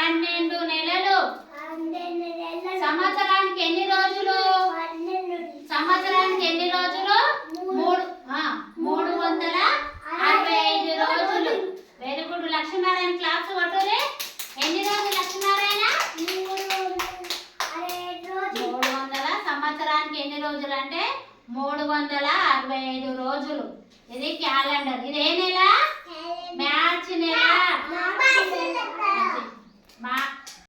12 నెలలు. సంవత్సరానికి ఎన్ని రోజులు? సంవత్సరానికి ఎన్ని రోజులు? 365 రోజులు. Very good Lakshminarayana. క్లాస్ కొట్టురే. ఎన్ని రోజులు లక్ష్మీనారాయణ? 300. సంవత్సరానికి ఎన్ని రోజులు అంటే 365 రోజులు. ఇది క్యాలెండర్. ఇది ఏ నెల?